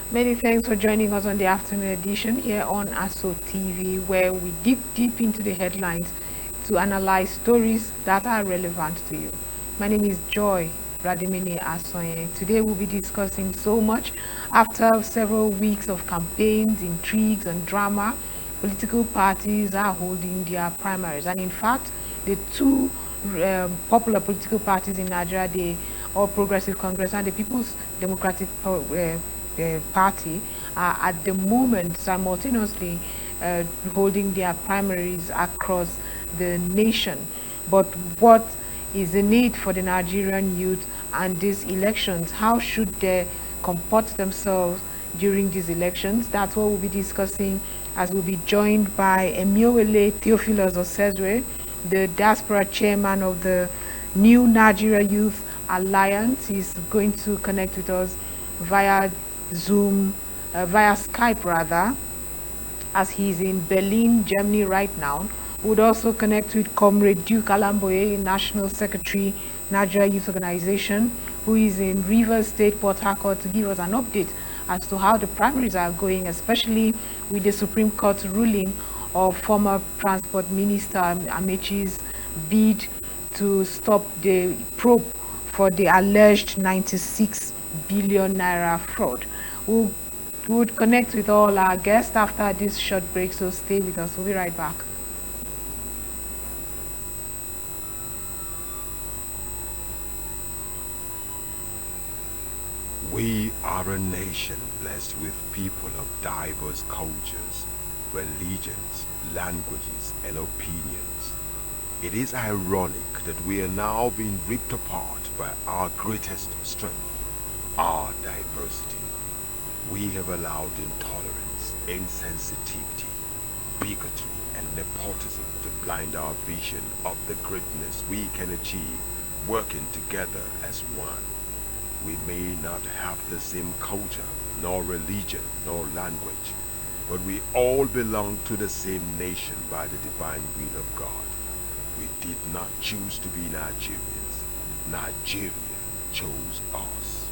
Many thanks for joining us on the afternoon edition here on ASO TV, where we dig deep into the headlines to analyze stories that are relevant to you. My name is Joy Asonye. Today we'll be discussing so much. After several weeks of campaigns, intrigues, and drama, political parties are holding their primaries. And in fact, the two popular political parties in Nigeria, the All Progressive Congress and the People's Democratic Party, are at the moment simultaneously holding their primaries across the nation. But what is the need for the Nigerian youth and these elections? How should they comport themselves during these elections? That's what we'll be discussing, as we'll be joined by Emiowele Theophilus Osezwe, the diaspora chairman of the New Nigeria Youth Alliance. He's going to connect with us via Zoom, via Skype rather, as he's in Berlin, Germany right now. Would also connect with Comrade Duke Alamboye, National Secretary, Nigeria Youth Organization, who is in Rivers State, Port Harcourt, to give us an update as to how the primaries are going, especially with the Supreme Court ruling of former Transport Minister Amechi's bid to stop the probe for the alleged 96 billion naira fraud. We would connect with all our guests after this short break, so stay with us. We'll be right back. We are a nation blessed with people of diverse cultures, religions, languages, and opinions. It is ironic that we are now being ripped apart by our greatest strength, our diversity. We have allowed intolerance, insensitivity, bigotry, and nepotism to blind our vision of the greatness we can achieve working together as one. We may not have the same culture, nor religion, nor language, but we all belong to the same nation by the divine will of God. We did not choose to be Nigerians. Nigeria chose us.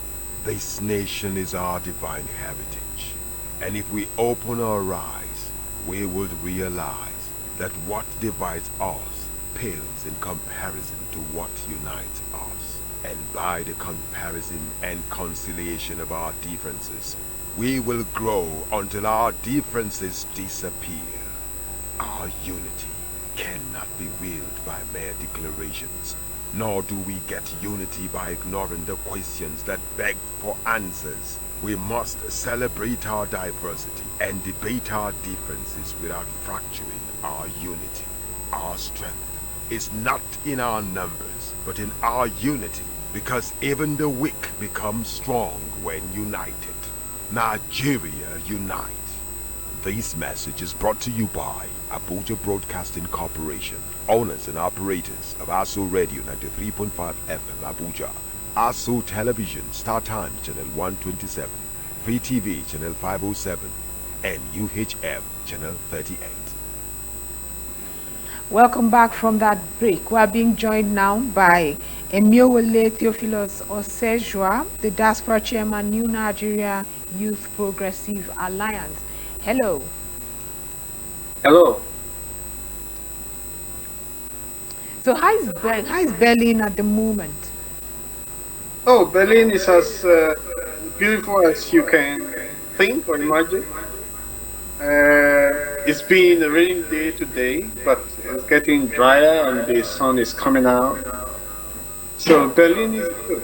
This nation is our divine heritage, and if we open our eyes, we would realize that what divides us pales in comparison to what unites us. And by the comparison and conciliation of our differences, we will grow until our differences disappear. Our unity cannot be willed by mere declarations, nor do we get unity by ignoring the questions that beg for answers. We must celebrate our diversity and debate our differences without fracturing our unity. Our strength is not in our numbers, but in our unity, because even the weak become strong when united. Nigeria unite. This message is brought to you by Abuja Broadcasting Corporation, owners and operators of ASO Radio 93.5 FM Abuja, ASO Television Star Times Channel 127, Free TV Channel 507, and UHF Channel 38. Welcome back from that break. We are being joined now by Emiowele Theophilus Osezwe, the diaspora chairman, New Nigeria Youth Progressive Alliance. Hello. Hello. So how is Berlin at the moment? Oh, Berlin is as beautiful as you can think or imagine. It's been a rainy day today, but it's getting drier and the sun is coming out. So Berlin is good.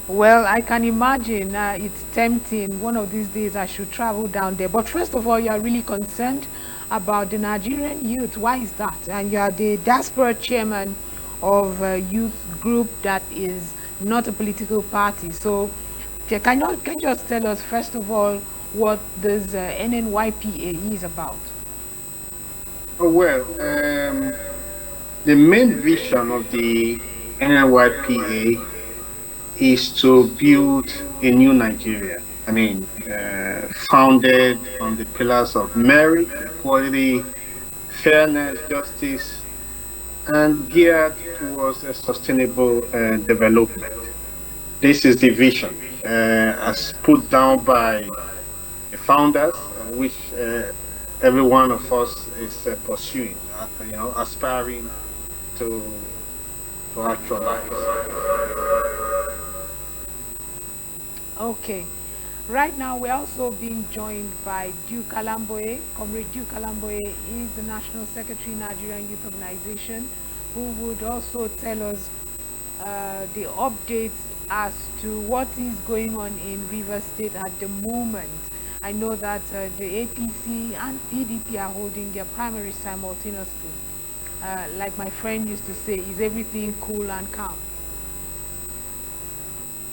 Well, I can imagine it's tempting. One of these days I should travel down there. But first of all, you are really concerned about the Nigerian youth. Why is that? And you are the diaspora chairman of a youth group that is not a political party. So can you just tell us, first of all, what this NNYPA is about? Oh, well, the main vision of the NNYPA is to build a new Nigeria. I mean, founded on the pillars of merit, equality, fairness, justice, and geared towards a sustainable development. This is the vision as put down by the founders, which every one of us is pursuing, aspiring to actualize. Okay. Right now, we're also being joined by Duke Alamboye. Comrade Duke Alamboye is the National Secretary, Nigerian Youth Organization, who would also tell us the updates as to what is going on in Rivers State at the moment. I know that the APC and PDP are holding their primaries simultaneously. Like my friend used to say, is everything cool and calm?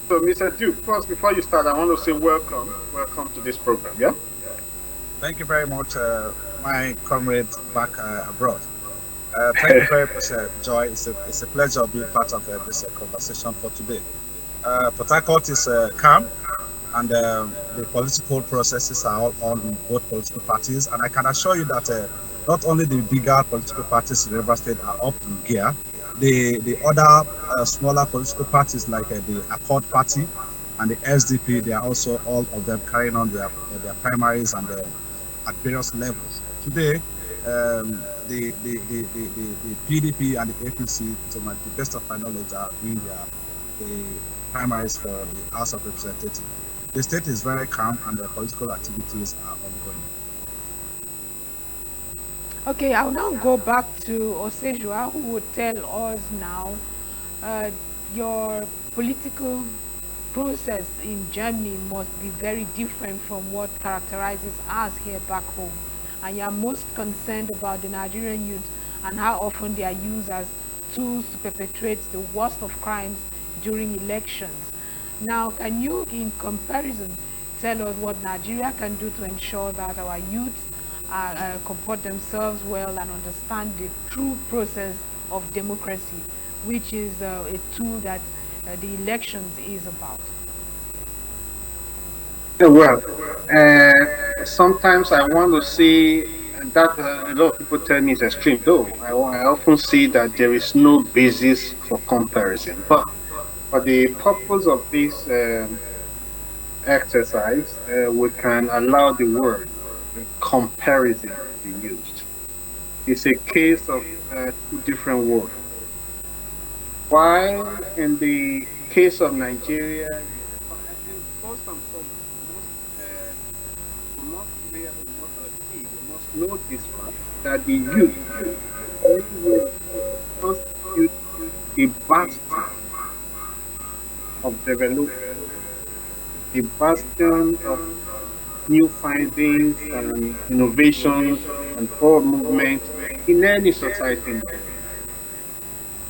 So, Mr. Duke, first, before you start, I want to say welcome. Welcome to this program, yeah? Thank you very much, my comrades back abroad. Thank you very much, Joy. It's a pleasure being part of this conversation for today. Port Harcourt is calm, and the political processes are all on in both political parties. And I can assure you that not only the bigger political parties in River State are up in gear, the other smaller political parties like the Accord Party and the SDP, they are also all of them carrying on their primaries and at various levels. Today, the PDP and the APC, to the best of my knowledge, are doing the primaries for the House of Representatives. The state is very calm and the political activities are ongoing. Okay, I'll now go back to Osejua, who would tell us now your political process in Germany must be very different from what characterizes us here back home. And you're most concerned about the Nigerian youth and how often they are used as tools to perpetrate the worst of crimes during elections. Now, can you, in comparison, tell us what Nigeria can do to ensure that our youths comport themselves well and understand the true process of democracy, which is a tool that the elections is about? Well, sometimes I want to see that a lot of people tell me it's extreme, though. I often see that there is no basis for comparison. But for the purpose of this exercise, we can allow the word comparison to be used. It's a case of two different words. While in the case of Nigeria, first and foremost, we must know this fact that the youth constitute a bastion of development, a bastion of new findings and innovations and forward movement in any society,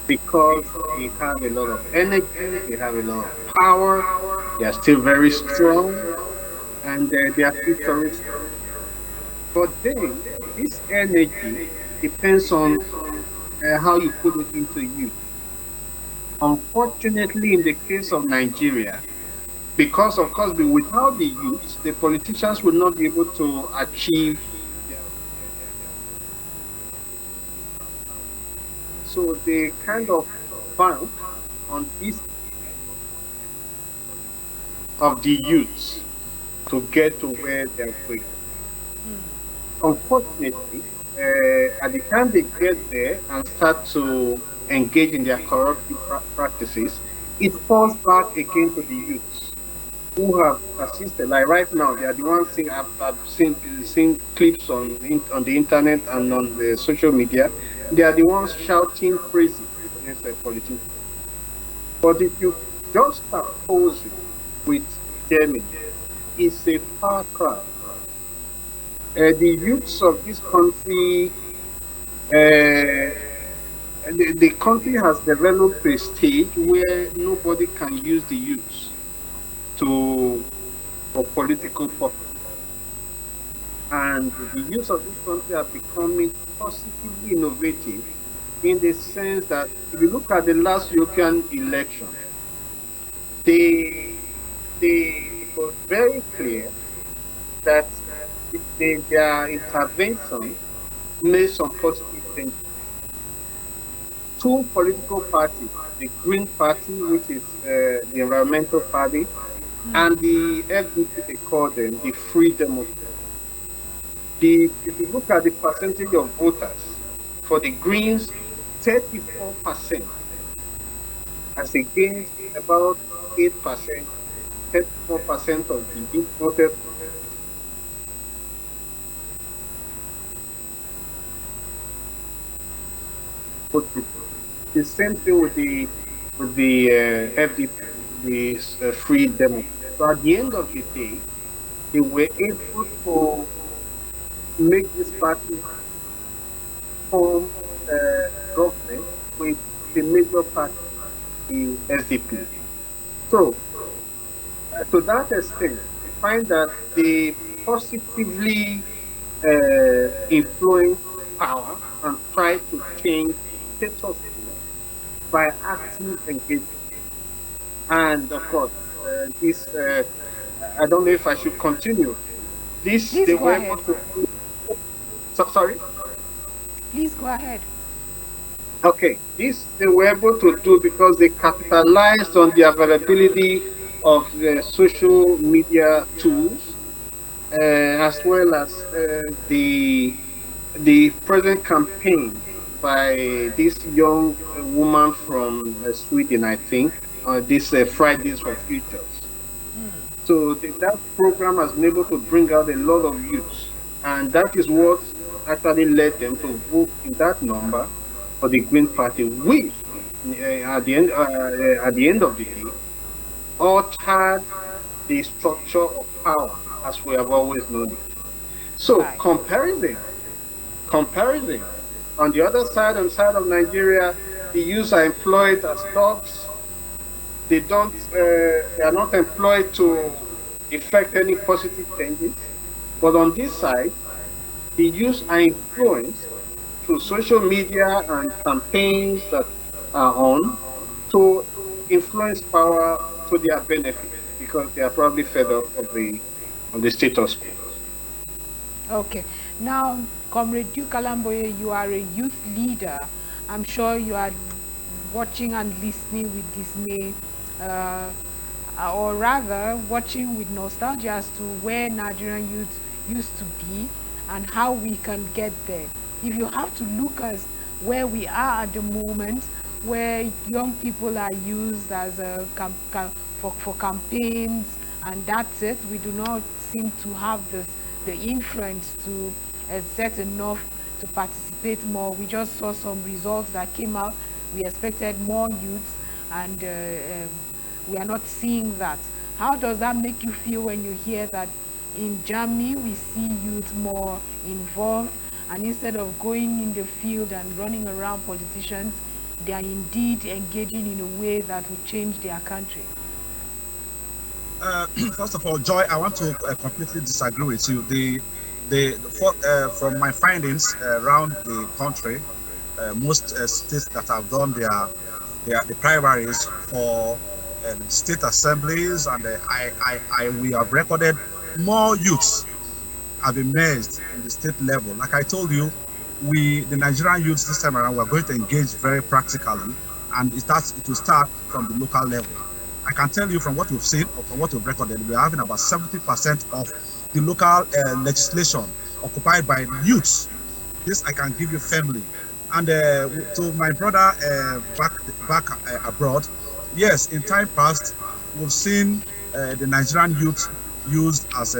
because they have a lot of energy, they have a lot of power, they are still very strong, and they are futuristic. But then, this energy depends on how you put it into use. Unfortunately, in the case of Nigeria, because of course, without the youth, the politicians will not be able to achieve so they kind of bank on this of the youth to get to where they're going. Unfortunately, at the time they get there and start to engage in their corruptive practices, it falls back again to the youths who have assisted. Like right now, they are the ones seeing. I've seen clips on the internet and on the social media. They are the ones shouting praises against the politicians. But if you just start posing with Germany, it's a far cry. The youths of this country, the country has developed a stage where nobody can use the youths for political purpose. And the youth of this country are becoming positively innovative in the sense that if you look at the last European election, it was very clear that their intervention made some positive things. two political parties, the Green Party, which is the environmental party, and the FDP, they call them the Free Democrats. If you look at the percentage of voters for the Greens, 34%, as against about 8%, 34% of the youth voted. The same thing with the FDP, the Free Democrats. So at the end of the day, they were able to make this party form government with the major party, the SDP. So, to that extent, we find that they positively influence power and try to change status quo by active engagement. And of course, this, I don't know if I should continue. This, Please they go were ahead. able to. Sorry? Please go ahead. Okay, this they were able to do because they capitalized on the availability of the social media tools, as well as the present campaign by this young woman from Sweden, I think, this Fridays for Futures. So that program has been able to bring out a lot of youths, and that is what actually led them to vote in that number for the Green Party, which at the end of the day altered the structure of power as we have always known it. So Right. comparison. On the other side, on the side of Nigeria, the youths are employed as thugs. They don't. They are not employed to effect any positive changes. But on this side, the youths are influenced through social media and campaigns that are on to influence power to their benefit because they are probably fed up of the status quo. Okay. Now, Comrade Duke Alamboye, you are a youth leader. I'm sure you are watching and listening with dismay, or rather watching with nostalgia as to where Nigerian youth used to be and how we can get there. If you have to look at where we are at the moment, where young people are used as a for campaigns, and that's it, we do not seem to have the influence to exert enough to participate more. We just saw some results that came out. We expected more youths, and we are not seeing that. How does that make you feel when you hear that in Germany we see youth more involved, and instead of going in the field and running around politicians, they are indeed engaging in a way that will change their country? First of all, Joy, I want to completely disagree with you. From my findings around the country, most states that have done the primaries for state assemblies, and we have recorded more youths have emerged in the state level. Like I told you, the Nigerian youths this time around, we're going to engage very practically, and it will start from the local level. I can tell you from what we've seen or from what we've recorded, we're having about 70% of the local legislation occupied by youths. This I can give you firmly. And to my brother back abroad, yes, in time past, we've seen the Nigerian youth used as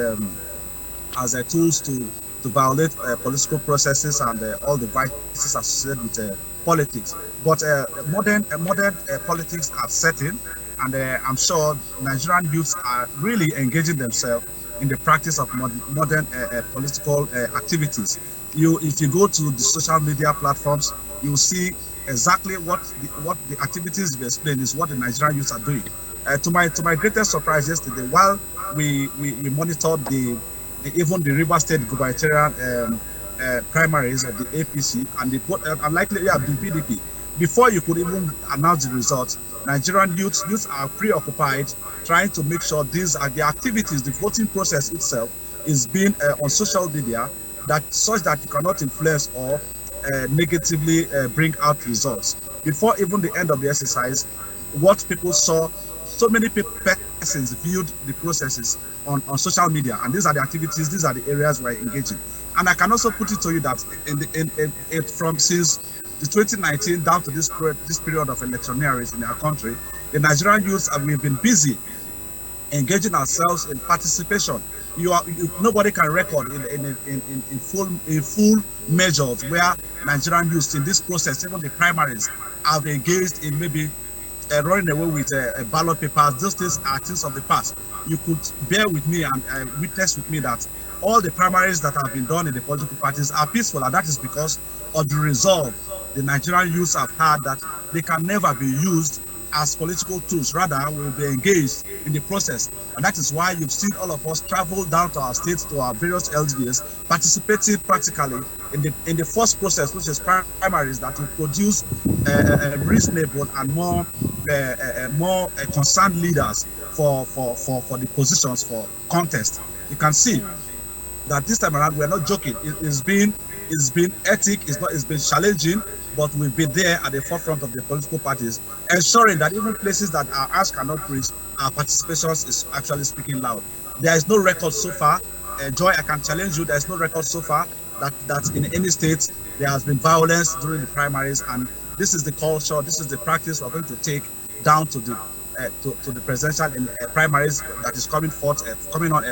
tools to violate political processes and all the vices associated with politics. But modern politics are set in, and I'm sure Nigerian youths are really engaging themselves in the practice of modern political activities. If you go to the social media platforms, you will see exactly what the activities we explain is what the Nigerian youths are doing. To my greatest surprise yesterday, while we monitored even the River State gubernatorial primaries of the APC and the PDP, before you could even announce the results, Nigerian youths are preoccupied trying to make sure these are the activities, the voting process itself is being on social media, such that you cannot influence or negatively bring out results. before even the end of the exercise, what people saw, so many persons viewed the processes on social media, and these are the activities, these are the areas we're engaging. And I can also put it to you that from since the 2019 down to this period of electioneering in our country, the Nigerian youths, we've been busy engaging ourselves in participation. Nobody can record in full measures where Nigerian youths in this process, even the primaries, have engaged in maybe running away with ballot papers. Those things are things of the past. You could bear with me and witness with me that all the primaries that have been done in the political parties are peaceful, and that is because of the resolve the Nigerian youths have had that they can never be used as political tools, rather will be engaged in the process. And that is why you've seen all of us travel down to our states, to our various LGAs, participating practically in the first process, which is primaries, that will produce reasonable and more concerned leaders for the positions for contest. You can see that this time around we're not joking. It's been ethic, it's been challenging, but we've been there at the forefront of the political parties, ensuring that even places that our eyes cannot reach, our participation is actually speaking loud. There is no record so far. Joy, I can challenge you, there is no record so far that in any state there has been violence during the primaries, and this is the culture, this is the practice we're going to take down to the presidential primaries that is coming on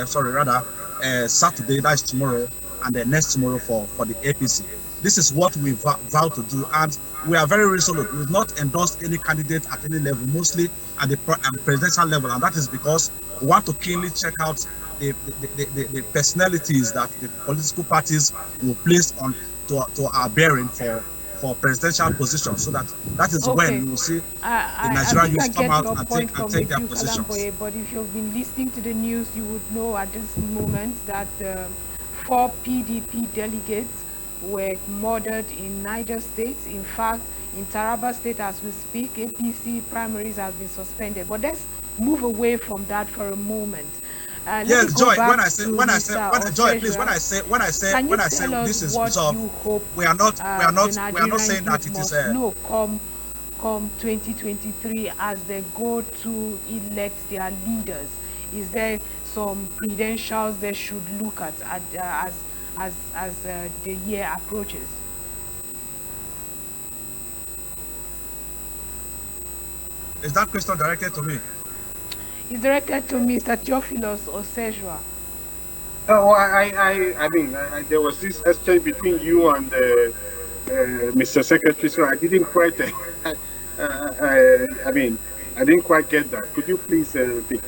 Saturday, that's tomorrow, and the next tomorrow for the APC. This is what we vow to do, and we are very resolute. We've not endorsed any candidate at any level, mostly at the presidential level, and that is because we want to keenly check out the personalities that the political parties will place on to our bearing for presidential positions, so that is when you will see the Nigerian youth come out and take their positions. But if you've been listening to the news, you would know at this moment that 4 PDP delegates were murdered in Niger State. In fact, in Taraba State, as we speak, APC primaries have been suspended. But let's move away from that for a moment. Yes, Joy. When I say, this is resolved, we are not saying that it is no come 2023 as they go to elect their leaders. Is there some credentials they should look at as the year approaches? Is that question directed to me? It's directed to Mr. Theophilus Osejua. Oh, I mean, there was this exchange between you and Mr. Secretary, so I didn't quite. I mean, I didn't quite get that. Could you please repeat?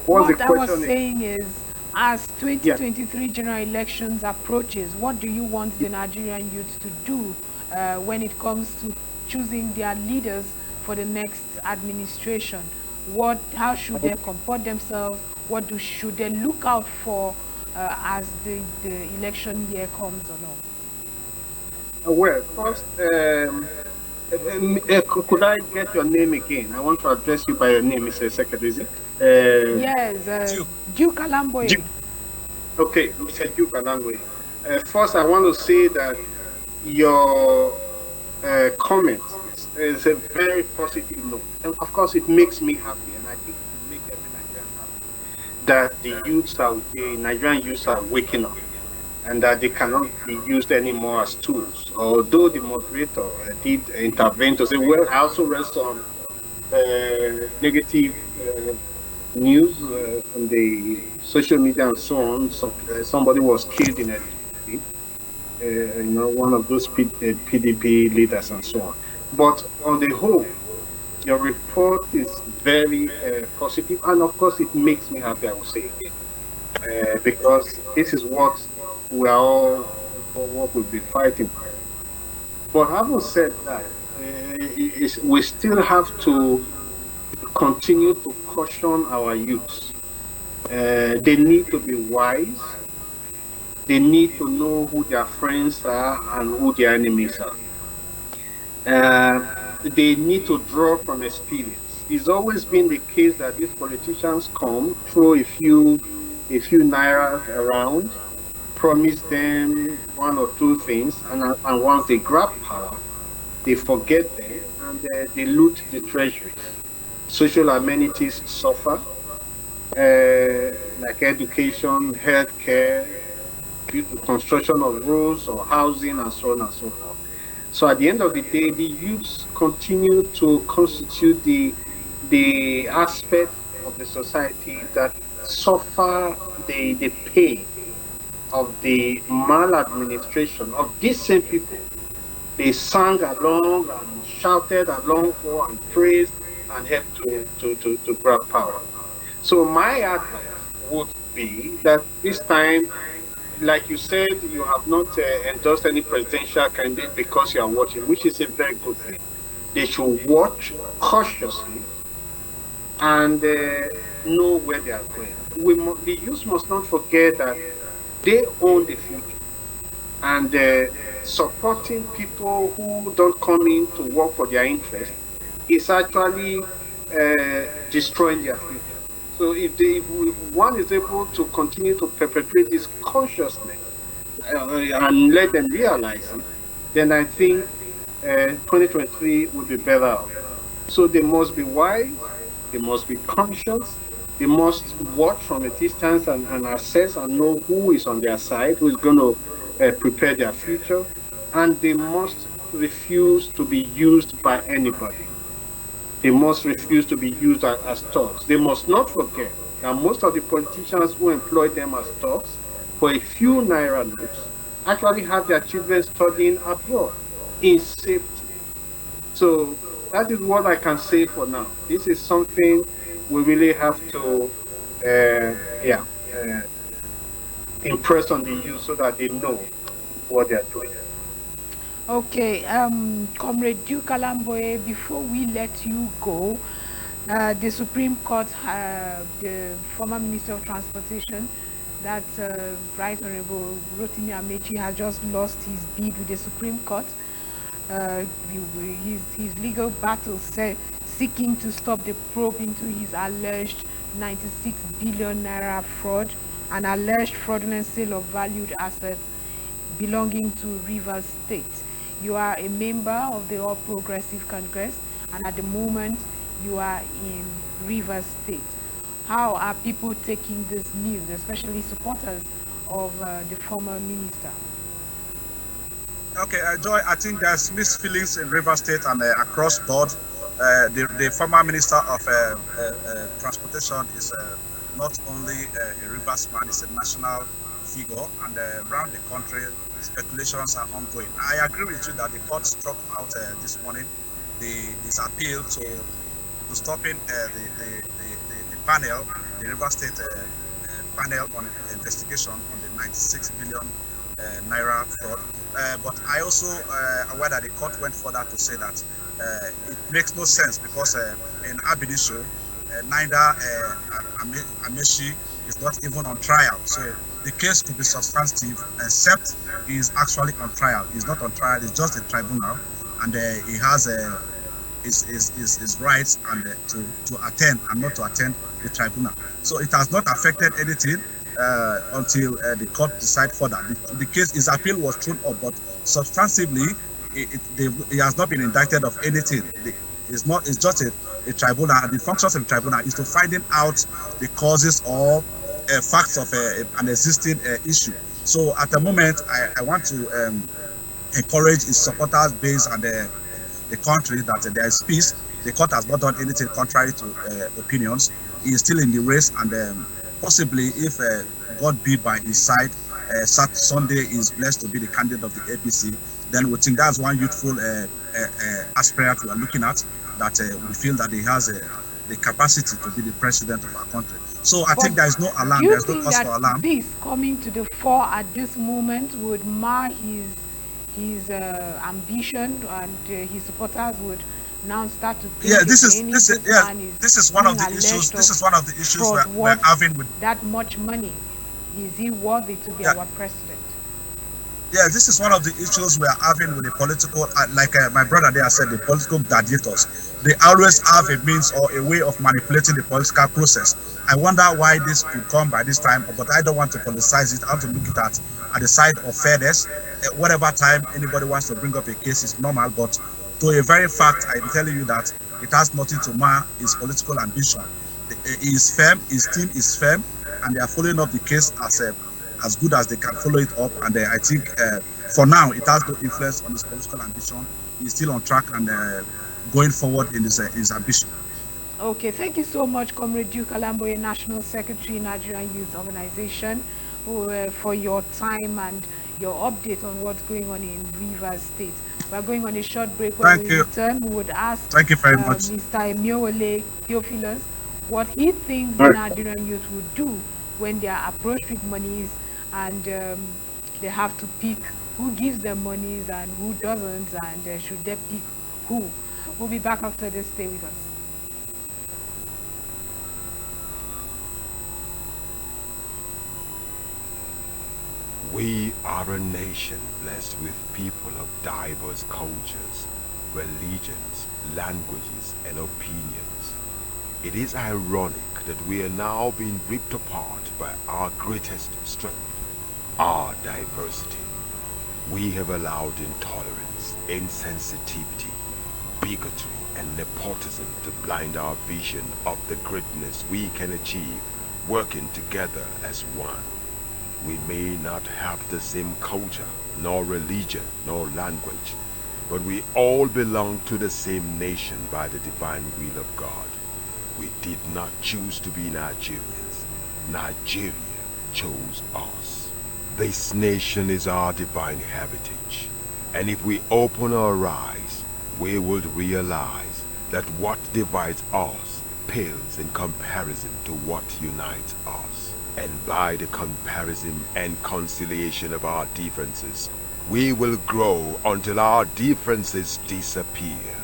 What I was saying is, as 2023 general elections approaches, what do you want the Nigerian youth to do when it comes to choosing their leaders for the next administration? How should they comport themselves? What should they look out for as the election year comes along? Well, first, could I get your name again? I want to address you by your name, Mr. Secretary. Yes, Duke Alamboye. Okay, Mr. Duke Alamboye. First, I want to say that your comment is a very positive note. And of course, it makes me happy, and I think it will make every Nigerian happy, that the Nigerian youths are waking up, and that they cannot be used anymore as tools. Although the moderator did intervene to say, well, I also read some negative news on the social media and so on. So, somebody was killed in a one of those PDP leaders and so on. But on the whole, your report is very positive, and of course it makes me happy, I would say, because this is what we are all for, what we'll be fighting for. But having said that, we still have to continue to caution our youths. They need to be wise. They need to know who their friends are and who their enemies are. They need to draw from experience. It's always been the case that these politicians come, throw a few naira around, promise them one or two things, and once they grab power, they forget them and they loot the treasuries. Social amenities suffer, like education, healthcare, construction of roads or housing, and so on and so forth. So at the end of the day, the youths continue to constitute the aspect of the society that suffer the pain of the maladministration of these same people. They sang along and shouted along for and praised and helped to grab power. So my advice would be that this time, like you said, you have not endorsed any presidential candidate because you are watching, which is a very good thing. They should watch cautiously and know where they are going. The youth must not forget that they own the future, and supporting people who don't come in to work for their interest is actually destroying their future. So if one is able to continue to perpetrate this consciousness and let them realize it, then I think 2023 will be better off. So they must be wise, they must be conscious, they must watch from a distance and assess and know who is on their side, who is going to prepare their future, and they must refuse to be used by anybody. They must refuse to be used as thugs. They must not forget that most of the politicians who employ them as thugs for a few naira notes actually have their children studying abroad in safety. So that is what I can say for now. This is something we really have to impress on the youth so that they know what they are doing. Okay, Comrade Duke Alamboye, before we let you go, the Supreme Court, the former Minister of Transportation, that Right Honorable Rotimi Amechi, has just lost his bid with the Supreme Court. His legal battle seeking to stop the probe into his alleged 96 billion naira fraud and alleged fraudulent sale of valued assets belonging to Rivers State. You are a member of the All Progressive Congress, and at the moment you are in Rivers State. How are people taking this news, especially supporters of the former minister? Okay, Joy, I think there's mixed feelings in Rivers State and across board. The former Minister of Transportation is not only a Rivers man, he's a national figure, and around the country, speculations are ongoing. I agree with you that the court struck out this morning his appeal to stopping the panel, the Rivers State panel on investigation on the 96 billion naira fraud. But I also aware that the court went further to say that it makes no sense because in ab initio, neither Amechi is not even on trial. So the case could be substantive, except he is actually on trial. He's not on trial, it's just a tribunal, and he has his rights and to attend and not to attend the tribunal. So it has not affected anything until the court decide further. The case, his appeal was thrown up, but substantively, he has not been indicted of anything. It's just a tribunal, and the functions of the tribunal is to finding out the causes or facts of an existing issue. So at the moment, I want to encourage his supporters base and the country that there is peace. The court has not done anything contrary to opinions. He is still in the race, and possibly, if God be by his side, Sunday is blessed to be the candidate of the APC, then we think that's one youthful aspirant we are looking at, that we feel that he has the capacity to be the president of our country. So I think there is no alarm, there's no cause for alarm. This coming to the fore at this moment would mar his ambition, and his supporters would now start to think this is one of the issues. This is one of the issues we're having with that much money. Is he worthy to be our president? Yeah, this is one of the issues we are having with the political, like my brother there said, the political gladiators. They always have a means or a way of manipulating the political process. I wonder why this could come by this time, but I don't want to politicize it. I want to look at the side of fairness. Whatever time anybody wants to bring up a case is normal, but to a very fact, I'm telling you that it has nothing to mar his political ambition. He is firm, his team is firm, and they are following up the case as good as they can follow it up. And I think for now, it has no influence on his political ambition. He's still on track and going forward in his ambition. Okay, thank you so much, Comrade Duke Alamboye, National Secretary, Nigerian Youth Organization, for your time and your update on what's going on in Rivers State. We're going on a short break. When we return, we would ask Thank you very much. Mr. Emiowole Theophilus what he thinks the Nigerian youth would do when they are approached with monies and they have to pick who gives them monies and who doesn't, and should they pick who. We'll be back after this. Stay with us. We are a nation blessed with people of diverse cultures, religions, languages, and opinions. It is ironic that we are now being ripped apart by our greatest strength, our diversity. We have allowed intolerance, insensitivity, bigotry, and nepotism to blind our vision of the greatness we can achieve working together as one. We may not have the same culture, nor religion, nor language, but we all belong to the same nation by the divine will of God. We did not choose to be Nigerians. Nigeria chose us. This nation is our divine heritage, and if we open our eyes, we would realize that what divides us pales in comparison to what unites us. And by the comparison and conciliation of our differences, we will grow until our differences disappear.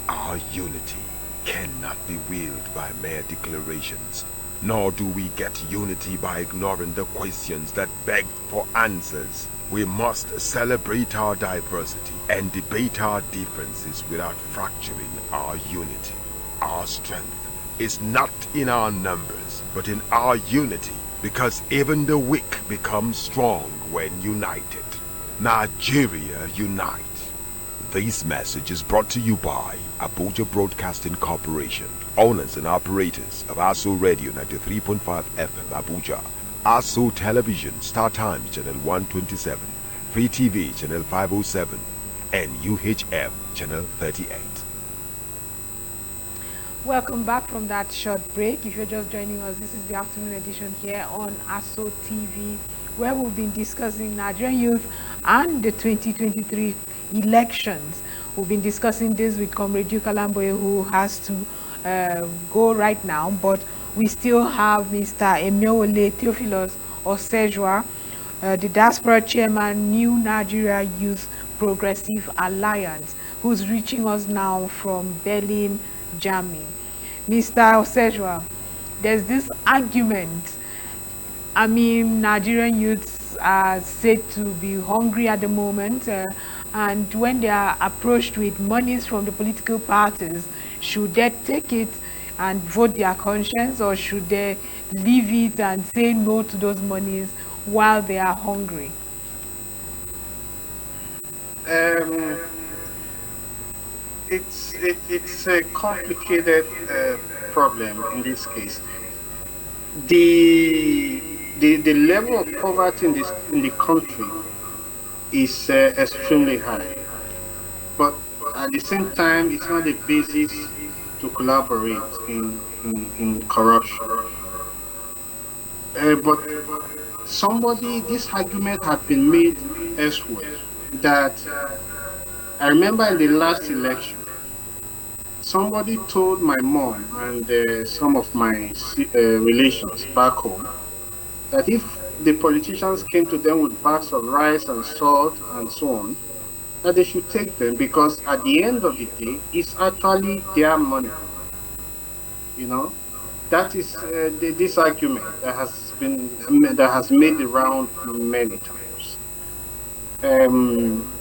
Our unity cannot be willed by mere declarations, nor do we get unity by ignoring the questions that beg for answers. We must celebrate our diversity and debate our differences without fracturing our unity. Our strength is not in our numbers, but in our unity, because even the weak become strong when united. Nigeria unite. This message is brought to you by Abuja Broadcasting Corporation, owners and operators of ASO Radio 93.5 FM Abuja, ASO Television Star Times Channel 127, Free TV Channel 507, and UHF Channel 38. Welcome back from that short break. If you're just joining us, this is the afternoon edition here on ASO TV, where we've been discussing Nigerian youth and the 2023 elections. We've been discussing this with Comrade Duke Alamboye, who has to go right now, but we still have Mr. Emiowole Theophilus Osejwa, the diaspora chairman, New Nigeria Youth Progressive Alliance, who's reaching us now from Berlin, Germany. Mr. Osejwa, there's this argument. I mean, Nigerian youths are said to be hungry at the moment, and when they are approached with monies from the political parties, should they take it and vote their conscience, or should they leave it and say no to those monies while they are hungry? It's a complicated problem in this case. The level of poverty in the country is extremely high, but at the same time, it's not a basis to collaborate in corruption. But this argument had been made elsewhere, that I remember in the last election, somebody told my mom and some of my relations back home that if the politicians came to them with bags of rice and salt and so on, that they should take them, because at the end of the day, it's actually their money. You know, that is this argument that has made the round many times. um,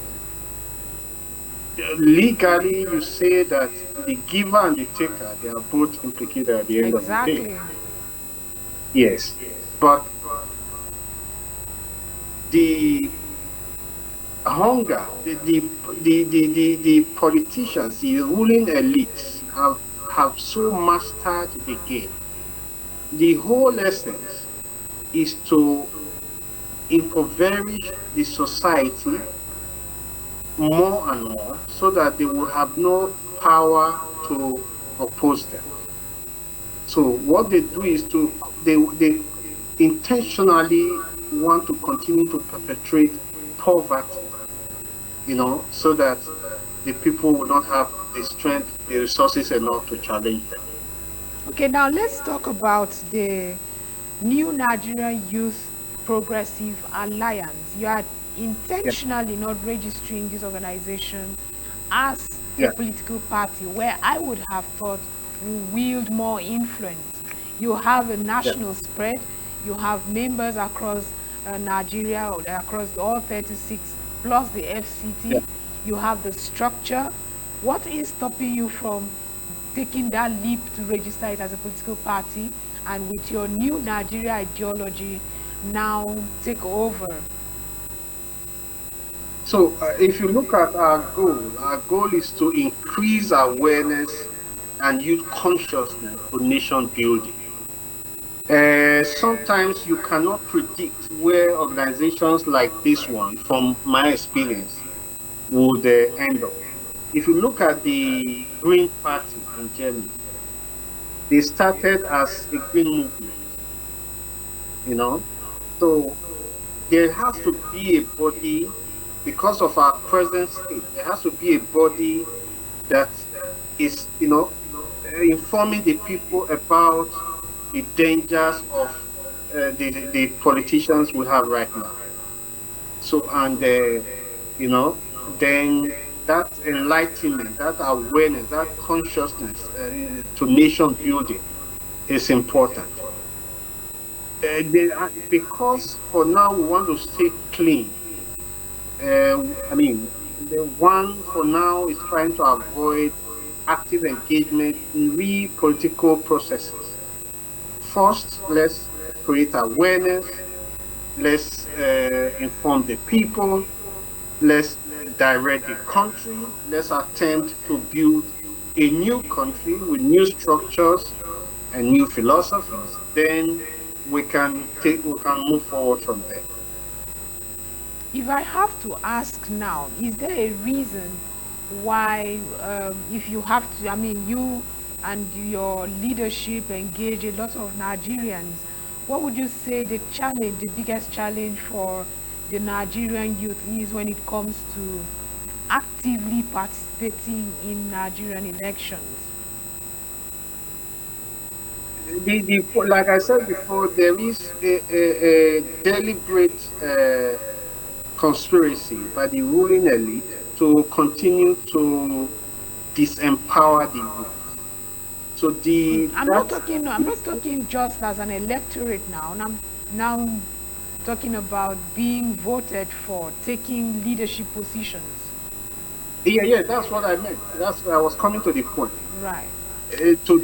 legally you say that the giver and the taker, they are both implicated at the end of the day. Exactly. Yes, but the hunger, the politicians, the ruling elites have so mastered the game. The whole essence is to impoverish the society more and more so that they will have no power to oppose them. So what they do is they intentionally want to continue to perpetrate poverty, so that the people will not have the strength, the resources enough to challenge them. Okay, now let's talk about the New Nigerian Youth Progressive Alliance. You are Yeah, intentionally not registering this organization as a yeah, political party where I would have thought will wield more influence. You have a yeah. national spread, you have members across Nigeria, or across all 36, plus the Yeah. FCT, you have the structure. What is stopping you from taking that leap to register it as a political party and with your new Nigeria ideology now take over? So if you look at our goal is to increase awareness and youth consciousness for nation building. Sometimes you cannot predict where organizations like this one, from my experience, would end up. If you look at the Green Party in Germany, they started as a green movement, you know. So there has to be a body, because of our present state, there has to be a body that is, informing the people about the dangers of the politicians we have right now. So, and, then that enlightenment, that awareness, that consciousness to nation building is important. Because for now we want to stay clean. The one for now is trying to avoid active engagement in real political processes. First, let's create awareness. Let's inform the people. Let's direct the country. Let's attempt to build a new country with new structures and new philosophies. Then we can move forward from there. If I have to ask now, is there a reason why, if you have to, you and your leadership engage a lot of Nigerians, what would you say the challenge, the biggest challenge for the Nigerian youth is when it comes to actively participating in Nigerian elections? Like I said before, there is a deliberate conspiracy by the ruling elite to continue to disempower the youth. So I'm not talking just as an electorate now. I'm now talking about being voted for, taking leadership positions. Yeah, that's what I meant. I was coming to the point. Right. The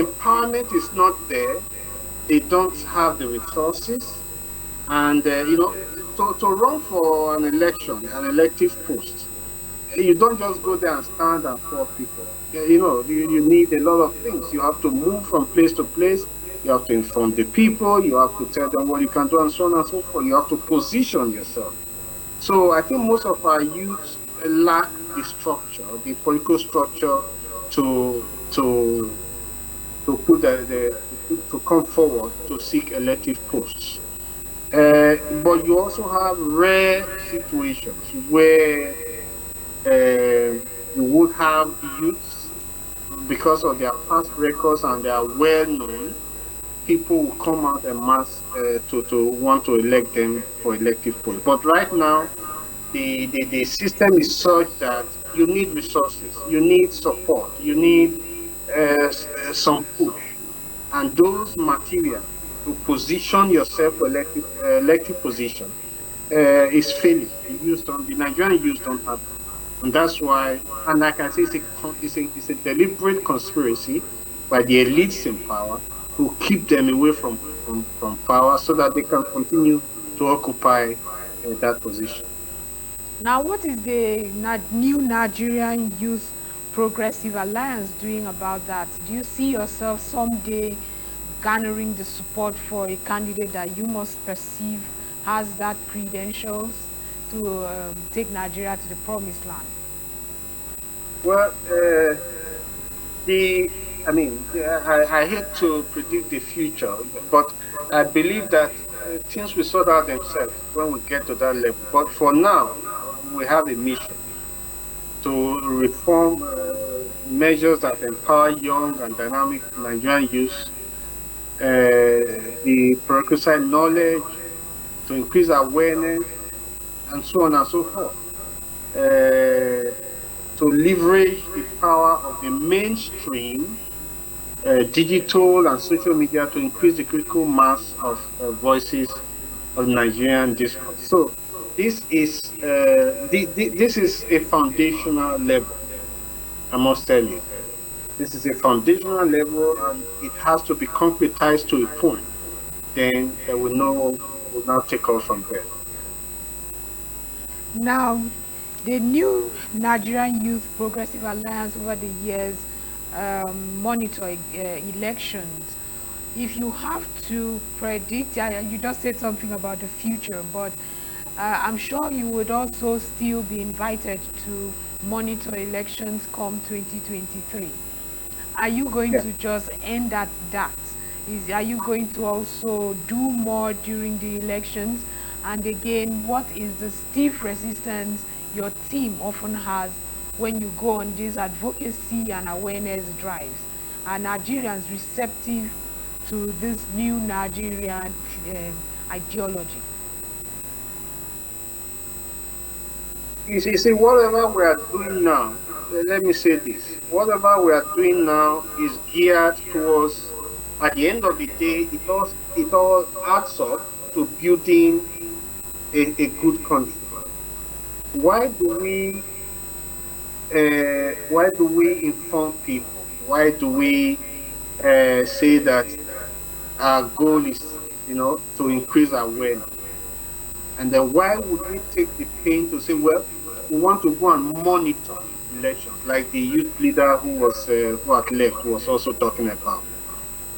empowerment is not there. They don't have the resources, and to run for an election, an elective post, you don't just go there and stand and call people. You need a lot of things. You have to move from place to place. You have to inform the people. You have to tell them what you can do, and so on and so forth. You have to position yourself. So I think most of our youth lack the structure, the political structure to put to come forward to seek elective posts. But you also have rare situations where you would have youths, because of their past records and they are well known, people will come out en masse to want to elect them for elective posts. But right now, the system is such that you need resources, you need support, you need some push, and those materials to position yourself for elective position is failing. The Nigerian youth don't have it. And that's why, and like I say, it's a deliberate conspiracy by the elites in power to keep them away from power so that they can continue to occupy that position. Now, what is the new Nigerian Youth Progressive Alliance doing about that? Do you see yourself someday garnering the support for a candidate that you must perceive has that credentials to take Nigeria to the promised land? Well, I hate to predict the future, but I believe that things will sort out themselves when we get to that level. But for now, we have a mission to reform measures that empower young and dynamic Nigerian youth, the prerequisite knowledge, to increase awareness, and so on and so forth. To leverage the power of the mainstream, digital and social media to increase the critical mass of voices of Nigerian discourse. So this is a foundational level, I must tell you. This is a foundational level, and it has to be concretized to a point. Then we'll now take off from there. Now, the new Nigerian Youth Progressive Alliance over the years monitor elections. If you have to predict, you just said something about the future, but I'm sure you would also still be invited to monitor elections come 2023. Are you going to just end at that? Are you going to also do more during the elections? And again, what is the stiff resistance your team often has when you go on these advocacy and awareness drives? Are Nigerians receptive to this new Nigerian ideology? You see, whatever we are doing now, let me say this, whatever we are doing now is geared towards, at the end of the day, it all adds up to building a good country. Why do we inform people? Why do we say that our goal is, to increase awareness? And then why would we take the pain to say, well, we want to go and monitor elections, like the youth leader who had left was also talking about?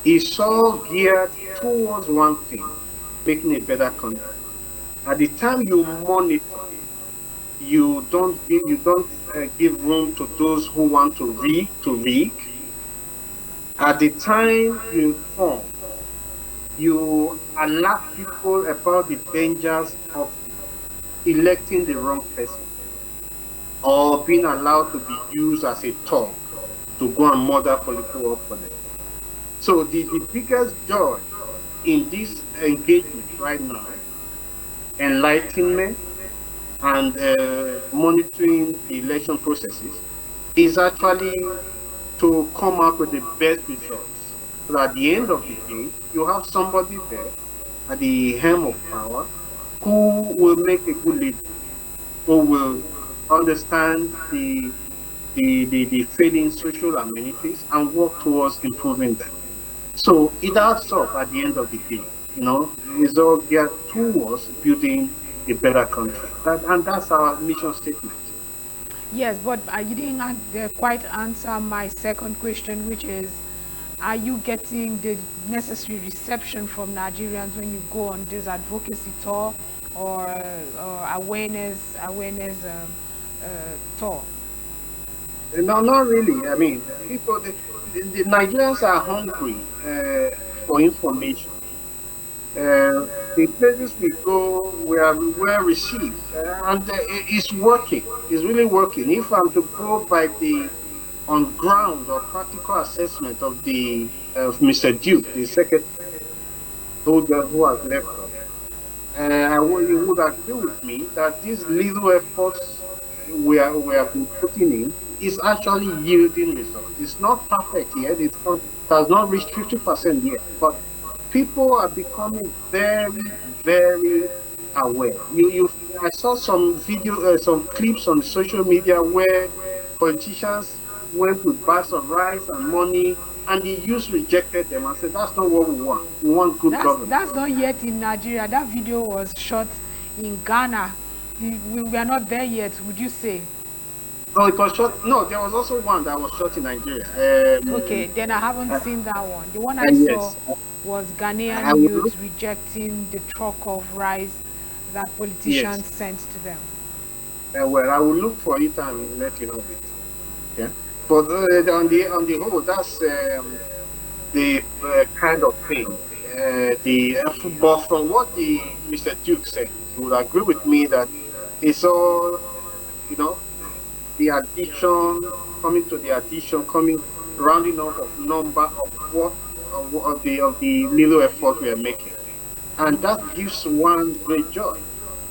It's all geared towards one thing: making a better country. At the time you monitor, you don't give room to those who want to rig. At the time you inform, you alert people about the dangers of electing the wrong person or being allowed to be used as a tool to go and murder political opponents. So the biggest joy in this engagement right now, enlightenment and monitoring the election processes, is actually to come out with the best results. So at the end of the day, you have somebody there at the helm of power who will make a good leader, who will understand the failing social amenities and work towards improving them. So it adds up at the end of the day. It's all geared towards building a better country. And that's our mission statement. Yes, but you didn't quite answer my second question, which is, are you getting the necessary reception from Nigerians when you go on this advocacy tour or awareness tour? No, not really. I mean, people, the Nigerians are hungry for information. The places we go, we are well received, and it's working. It's really working. If I'm to go by the on ground or practical assessment of Mr. Duke, the secretary who has left us, you would agree with me that these little efforts we have been putting in is actually yielding results. It's not perfect yet. It has not reached 50% yet, but people are becoming very, very aware. I saw some video, some clips on social media where politicians went with bags of rice and money, and the youth rejected them and said, "That's not what we want. We want good government." That's not yet in Nigeria. That video was shot in Ghana. We are not there yet, would you say? No, it was shot. No, there was also one that was shot in Nigeria. Okay, then I haven't seen that one. The one I yes, saw was I Ghanaian would youths rejecting the truck of rice that politicians yes. sent to them. Well, I will look for it and let you know of it. Yeah, but on the whole, that's the kind of thing. But from what the Mr. Duke said, you would agree with me that it's all, you know, the addition, coming to the addition, coming rounding up of number of what of the little effort we are making, and that gives one great joy.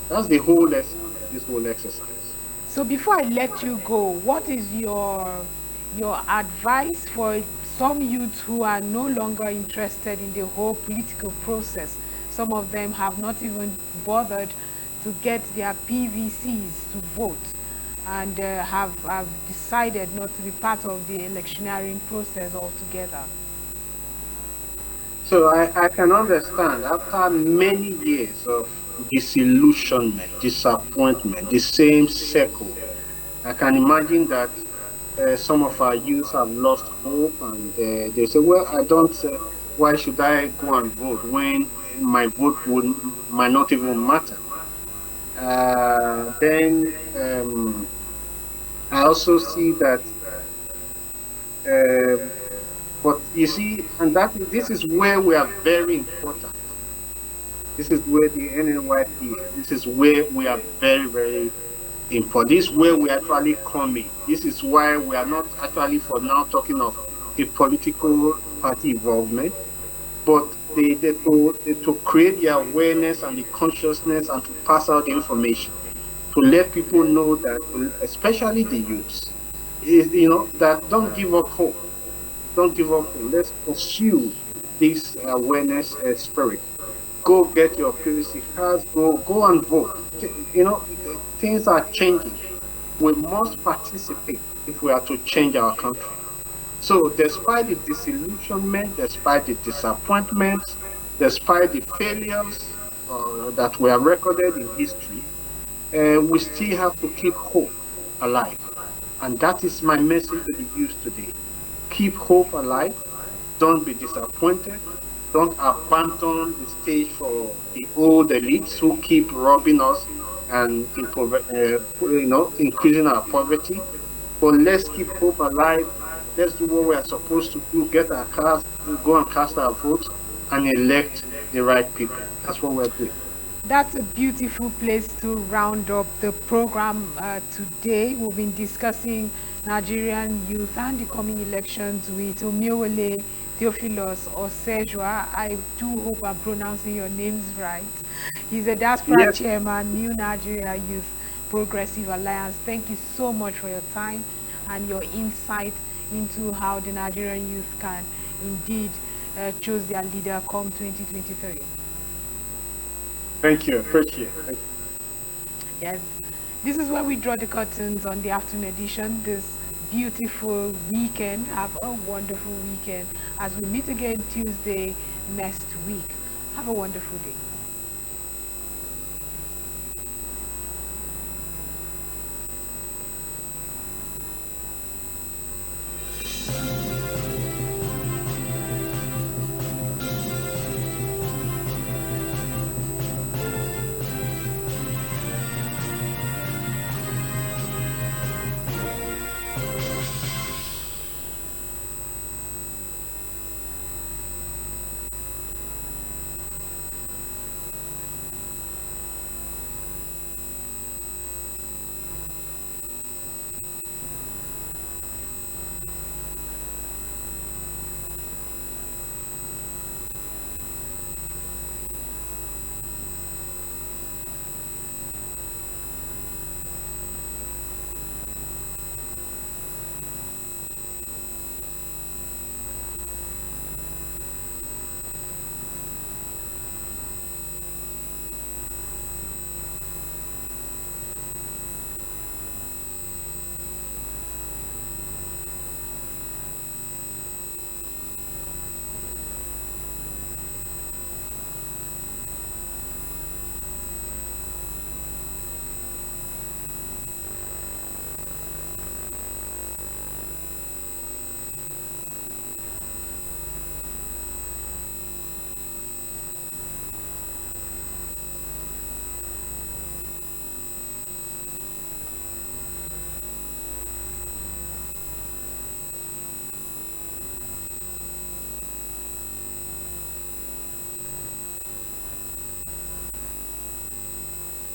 That's the whole essence of this whole exercise. So before I let you go, what is your advice for some youths who are no longer interested in the whole political process? Some of them have not even bothered to get their PVCs to vote, and have decided not to be part of the electioneering process altogether. So I can understand after many years of disillusionment, disappointment, the same circle. I can imagine that some of our youth have lost hope, and they say, "Well, I don't. Why should I go and vote when my vote might not even matter?" Then I also see that. But you see, and this is where we are very important. This is where the NNYP is. This is where we are very, very important. This is where we actually come in. This is why we are not actually for now talking of a political party involvement, but to create the awareness and the consciousness and to pass out the information, to let people know that, especially the youths, that don't give up hope. Don't give up hope. Let's pursue this awareness spirit. Go get your PVC cards. Go and vote. Things are changing. We must participate if we are to change our country. So, despite the disillusionment, despite the disappointment, despite the failures that were recorded in history, we still have to keep hope alive. And that is my message to the youth today. Keep hope alive. Don't be disappointed. Don't abandon the stage for the old elites who keep robbing us and increasing our poverty. But let's keep hope alive. Let's do what we are supposed to do. Get our cards, go and cast our votes, and elect the right people. That's what we're doing. That's a beautiful place to round up the program today. We've been discussing Nigerian youth and the coming elections with Omiowole Theophilus Osejua. I do hope I'm pronouncing your names right. He's a diaspora chairman, New Nigeria Youth Progressive Alliance. Thank you so much for your time and your insight into how the Nigerian youth can indeed choose their leader come 2023. Thank you. Appreciate it. Thank you. Yes, this is where we draw the curtains on the afternoon edition this beautiful weekend. Have a wonderful weekend as we meet again Tuesday next week. Have a wonderful day.